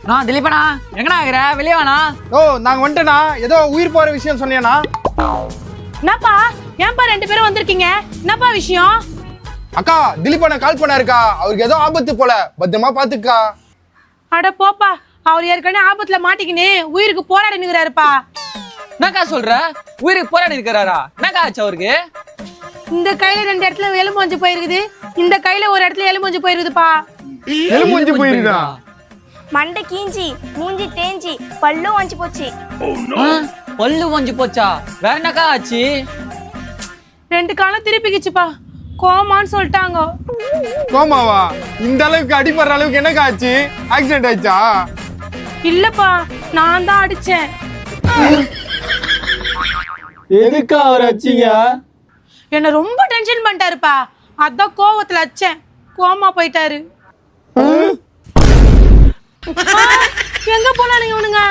நான் திலீபனா எங்கடா ஆகுற வெளியே வாண்ணா. ஓ நாங்க வந்துட்டேண்ணா. ஏதோ உயிர் போற விஷயம் சொன்னியாண்ணா. என்னப்பா ஏன்பா 2 பேரும் வந்திருக்கீங்க? என்னப்பா விஷயம்? அக்கா திலீபண்ணா கால் பண்ணாருக்கா. அவருக்கு ஏதோ ஆபத்து போல, பத்திரமா பாத்துக்கா. அட போப்பா, அவர் ஏற்கனவே ஆபத்துல மாட்டிக்கின்னு உயிருக்கு போராடி நிற்கிறாருப்பா. என்னக்கா சொல்ற? உயிருக்கு போராடி இருக்கிறாரா? என்னக்கா ஆச்சு அவருக்கு? இந்த கையில 2 இடத்துல எலும்பு போயிருக்குது, இந்த கையில ஒரு இடத்துல எலும்பு போயிருக்குதுப்பா. எலும்பு போயிருக்கா? மண்டை கீஞ்சி, மூஞ்சி தேஞ்சி, பல்லும் வாஞ்சி போச்சு. பல்லு வஞ்சி போச்சா? வேற என்னக்கா ஆச்சு? 2 காலம் திருப்பிக்கிச்சுப்பா, கோமான்னு சொல்லிட்டாங்க. கோமாவா? இந்த அளவுக்கு அடிபடுற அளவுக்கு என்னக்கா ஆச்சு? ஆக்சிடென்ட் ஆயிடுச்சா? இல்லப்பா, நான் தான் அடிச்சேன். எதுக்கா அவர் அடிச்சீங்க? என்ன ரொம்ப டென்ஷன் பண்ணிட்டாருப்பா, அதான் கோவத்துல அடிச்சேன். கோமா போயிட்டாரு. எங்க போனானுங்க இவனுங்க?